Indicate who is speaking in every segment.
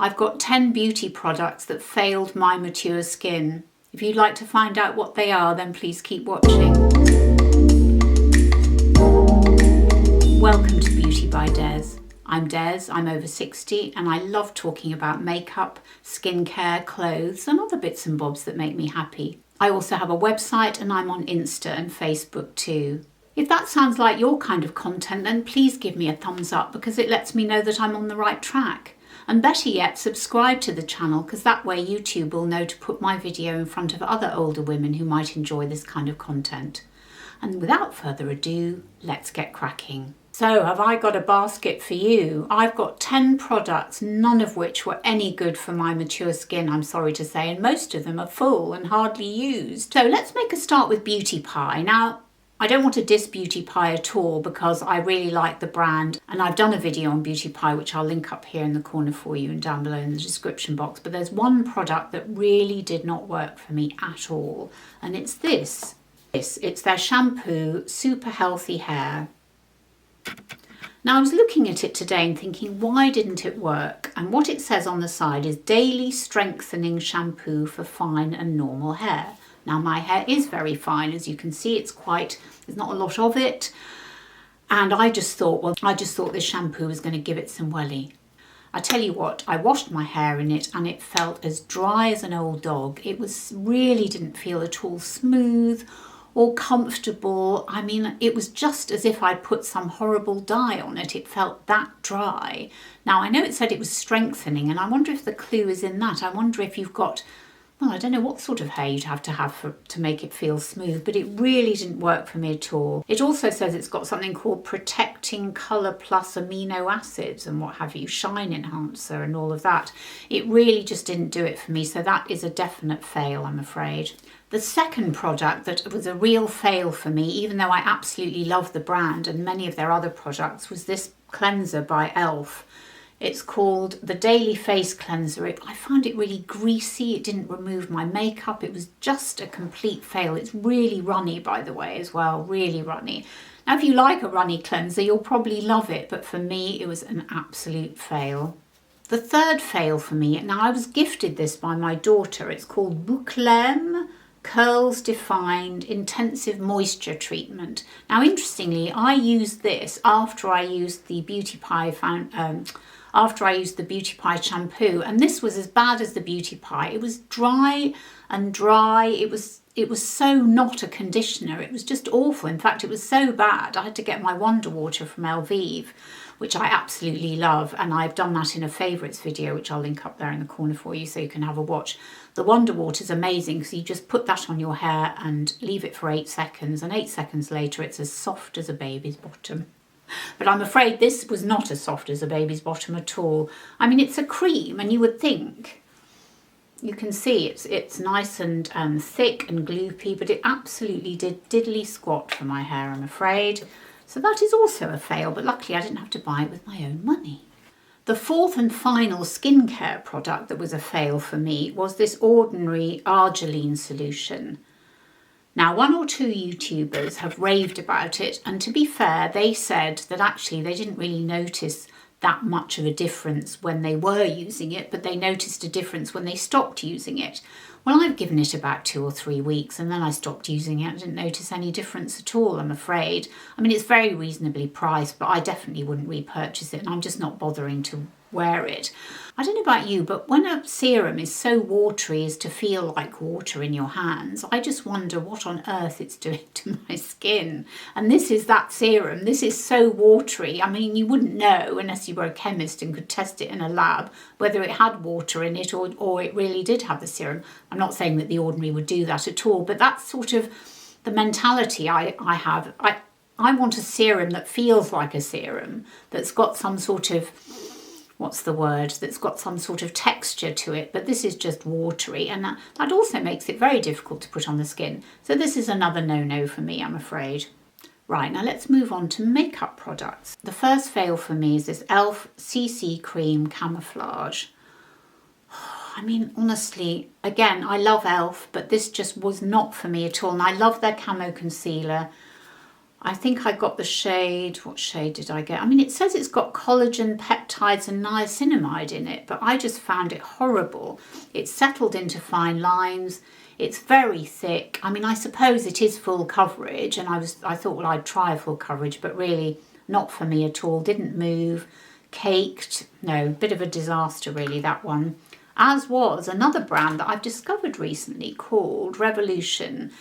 Speaker 1: I've got 10 beauty products that failed my mature skin. If you'd like to find out what they are, then please keep watching. Welcome to Beauty by Des. I'm Des, I'm over 60, and I love talking about makeup, skincare, clothes, and other bits and bobs that make me happy. I also have a website and I'm on Insta and Facebook too. If that sounds like your kind of content, then please give me a thumbs up because it lets me know that I'm on the right track. And better yet, subscribe to the channel because that way YouTube will know to put my video in front of other older women who might enjoy this kind of content. And without further ado, let's get cracking. So have I got a basket for you? I've got 10 products, none of which were any good for my mature skin, I'm sorry to say, and most of them are full and hardly used. So let's make a start with Beauty Pie. Now, I don't want to diss Beauty Pie at all because I really like the brand, and I've done a video on Beauty Pie which I'll link up here in the corner for you and down below in the description box. But there's one product that really did not work for me at all, and it's this. It's their shampoo, Super Healthy Hair. Now I was looking at it today and thinking, why didn't it work? And what it says on the side is Daily Strengthening Shampoo for Fine and Normal Hair. Now my hair is very fine, as you can see, there's not a lot of it. And I just thought this shampoo was going to give it some welly. I tell you what, I washed my hair in it and it felt as dry as an old dog. It really didn't feel at all smooth or comfortable. I mean, it was just as if I'd put some horrible dye on it. It felt that dry. Now I know it said it was strengthening, and I wonder if the clue is in that. I wonder if you've got, well, I don't know what sort of hair you'd have to make it feel smooth, but it really didn't work for me at all. It also says it's got something called Protecting Colour Plus Amino Acids and what have you, Shine Enhancer and all of that. It really just didn't do it for me, so that is a definite fail, I'm afraid. The second product that was a real fail for me, even though I absolutely love the brand and many of their other products, was this cleanser by e.l.f. It's called the Daily Face Cleanser. I found it really greasy. It didn't remove my makeup. It was just a complete fail. It's really runny, by the way, as well. Really runny. Now, if you like a runny cleanser, you'll probably love it. But for me, it was an absolute fail. The third fail for me, now I was gifted this by my daughter. It's called Boucleme Curls Defined Intensive Moisture Treatment. Now, interestingly, I used this after I used the Beauty Pie shampoo, and this was as bad as the Beauty Pie. It was dry and dry. It was so not a conditioner. It was just awful. In fact, it was so bad I had to get my Wonder Water from Elvive, which I absolutely love, and I've done that in a favourites video which I'll link up there in the corner for you so you can have a watch. The Wonder Water is amazing because you just put that on your hair and leave it for 8 seconds, and 8 seconds later it's as soft as a baby's bottom. But I'm afraid this was not as soft as a baby's bottom at all. I mean, it's a cream, and you would think, you can see it's nice and thick and gloopy, but it absolutely did diddly squat for my hair, I'm afraid. So that is also a fail, but luckily I didn't have to buy it with my own money. The fourth and final skincare product that was a fail for me was this Ordinary Argireline solution. Now, 1 or 2 YouTubers have raved about it, and to be fair, they said that actually they didn't really notice that much of a difference when they were using it, but they noticed a difference when they stopped using it. Well, I've given it about 2 or 3 weeks and then I stopped using it. I didn't notice any difference at all, I'm afraid. I mean, it's very reasonably priced, but I definitely wouldn't repurchase it, and I'm just not bothering to wear it. I don't know about you, but when a serum is so watery as to feel like water in your hands, I just wonder what on earth it's doing to my skin. And this is that serum. This is so watery. I mean, you wouldn't know unless you were a chemist and could test it in a lab whether it had water in it or it really did have the serum. I'm not saying that the Ordinary would do that at all, but that's sort of the mentality I have. I want a serum that feels like a serum, that's got some sort of, that's got some sort of texture to it, but this is just watery, and that also makes it very difficult to put on the skin. So this is another no-no for me, I'm afraid. Right, now let's move on to makeup products. The first fail for me is this e.l.f. CC Cream Camouflage. I mean, honestly, again, I love e.l.f., but this just was not for me at all, and I love their Camo concealer. I think I got the shade, what shade did I get? I mean, it says it's got collagen, peptides and niacinamide in it, but I just found it horrible. It's settled into fine lines. It's very thick. I mean, I suppose it is full coverage, and I thought, well, I'd try a full coverage, but really not for me at all. Didn't move, caked. No, bit of a disaster really, that one. As was another brand that I've discovered recently called Revolution.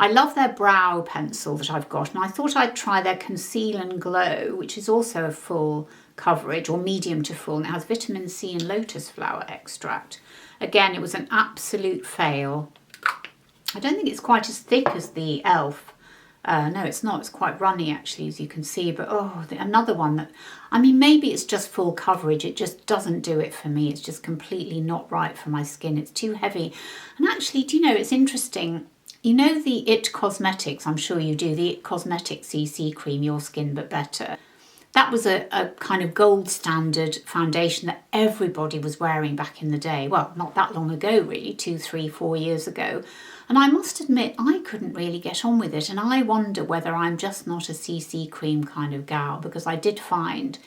Speaker 1: I love their brow pencil that I've got, and I thought I'd try their Conceal and Glow, which is also a full coverage, or medium to full, and it has vitamin C and lotus flower extract. Again, it was an absolute fail. I don't think it's quite as thick as the e.l.f. No, it's not. It's quite runny, actually, as you can see. But, another one that, I mean, maybe it's just full coverage. It just doesn't do it for me. It's just completely not right for my skin. It's too heavy. And actually, do you know, it's interesting. You know the IT Cosmetics, I'm sure you do, the IT Cosmetics CC Cream, Your Skin But Better. That was a kind of gold standard foundation that everybody was wearing back in the day. Well, not that long ago, really, 2, 3, 4 years ago. And I must admit, I couldn't really get on with it. And I wonder whether I'm just not a CC cream kind of gal, because I did find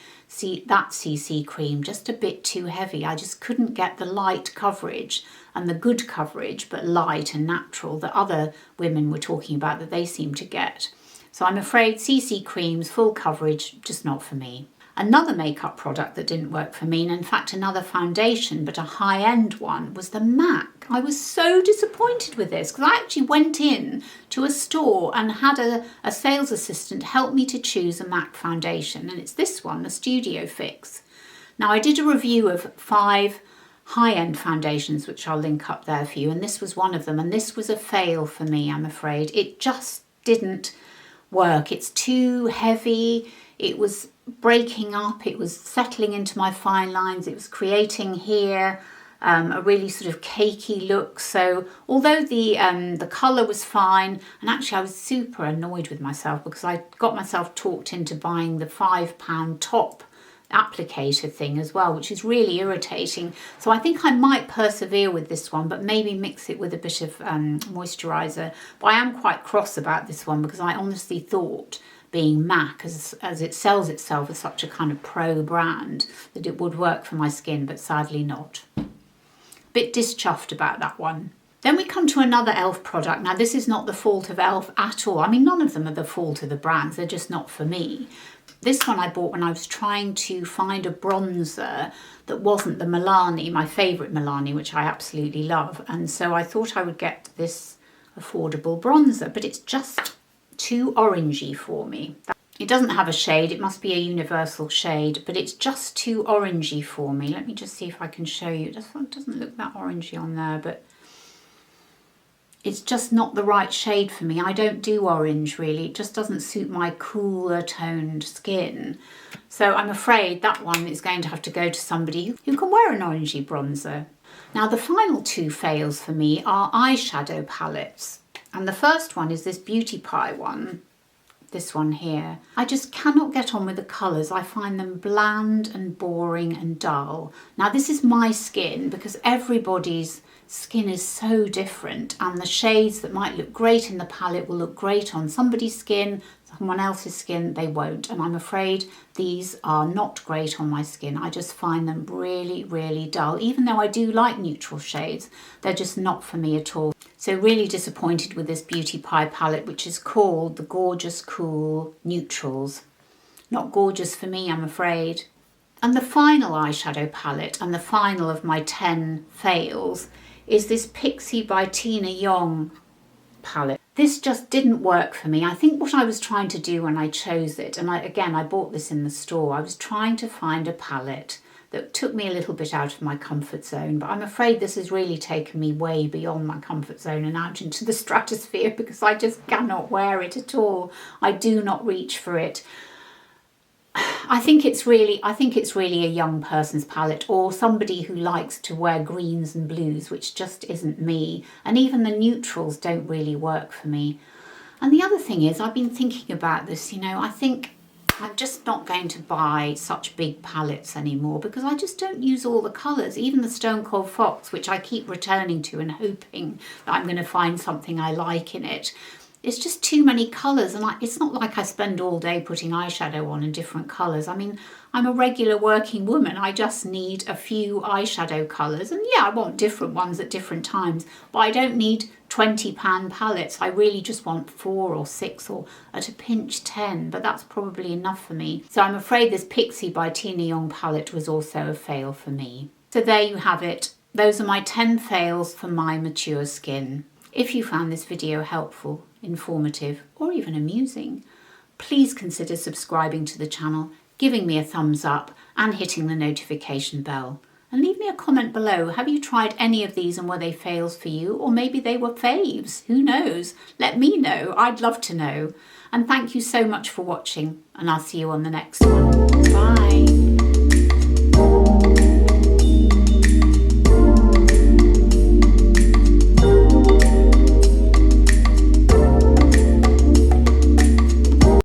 Speaker 1: that CC cream just a bit too heavy. I just couldn't get the light coverage and the good coverage, but light and natural, that other women were talking about that they seem to get. So I'm afraid CC creams, full coverage, just not for me. Another makeup product that didn't work for me, and in fact another foundation, but a high-end one, was the MAC. I was so disappointed with this because I actually went in to a store and had a sales assistant help me to choose a MAC foundation, and it's this one, the Studio Fix. Now, I did a review of 5 high-end foundations, which I'll link up there for you, and this was one of them, and this was a fail for me, I'm afraid. It just didn't work. It's too heavy. It was breaking up. It was settling into my fine lines. It was creating here a really sort of cakey look. So although the colour was fine, and actually I was super annoyed with myself because I got myself talked into buying the £5 top applicator thing as well, which is really irritating. So I think I might persevere with this one, but maybe mix it with a bit of moisturiser. But I am quite cross about this one because I honestly thought, being MAC, as it sells itself as such a kind of pro brand, that it would work for my skin, but sadly not. Bit dischuffed about that one. Then we come to another e.l.f. product. Now, this is not the fault of e.l.f. at all. I mean, none of them are the fault of the brands. They're just not for me. This one I bought when I was trying to find a bronzer that wasn't the Milani, my favourite Milani, which I absolutely love. And so I thought I would get this affordable bronzer, but it's just too orangey for me. It doesn't have a shade. It must be a universal shade, but it's just too orangey for me. Let me just see if I can show you. It doesn't look that orangey on there, but it's just not the right shade for me. I don't do orange really. It just doesn't suit my cooler toned skin. So I'm afraid that one is going to have to go to somebody who can wear an orangey bronzer. Now, the final 2 fails for me are eyeshadow palettes. And the first one is this Beauty Pie one. This one here. I just cannot get on with the colours. I find them bland and boring and dull. Now, this is my skin because everybody's skin is so different, and the shades that might look great in the palette will look great on somebody's skin, someone else's skin they won't, and I'm afraid these are not great on my skin. I just find them really, really dull. Even though I do like neutral shades, they're just not for me at all. So really disappointed with this Beauty Pie palette, which is called the Gorgeous Cool Neutrals. Not gorgeous for me, I'm afraid. And the final eyeshadow palette, and the final of my 10 fails, is this Pixi by Tina Yong palette. This just didn't work for me. I think what I was trying to do when I chose it, and I bought this in the store, I was trying to find a palette that took me a little bit out of my comfort zone, but I'm afraid this has really taken me way beyond my comfort zone and out into the stratosphere because I just cannot wear it at all. I do not reach for it. I think it's really a young person's palette, or somebody who likes to wear greens and blues, which just isn't me. And even the neutrals don't really work for me. And the other thing is, I've been thinking about this, I think I'm just not going to buy such big palettes anymore because I just don't use all the colours. Even the Stone Cold Fox, which I keep returning to and hoping that I'm going to find something I like in it. it's just too many colours, and it's not like I spend all day putting eyeshadow on in different colours. I mean, I'm a regular working woman. I just need a few eyeshadow colours, and yeah, I want different ones at different times, but I don't need 20 pan palettes. I really just want 4 or 6 or at a pinch 10, but that's probably enough for me. So I'm afraid this Pixi by Tina Yong palette was also a fail for me. So there you have it. Those are my 10 fails for my mature skin. If you found this video helpful, informative, or even amusing, please consider subscribing to the channel, giving me a thumbs up, and hitting the notification bell. And leave me a comment below. Have you tried any of these and were they fails for you? Or maybe they were faves. Who knows? Let me know. I'd love to know. And thank you so much for watching, and I'll see you on the next one. Bye.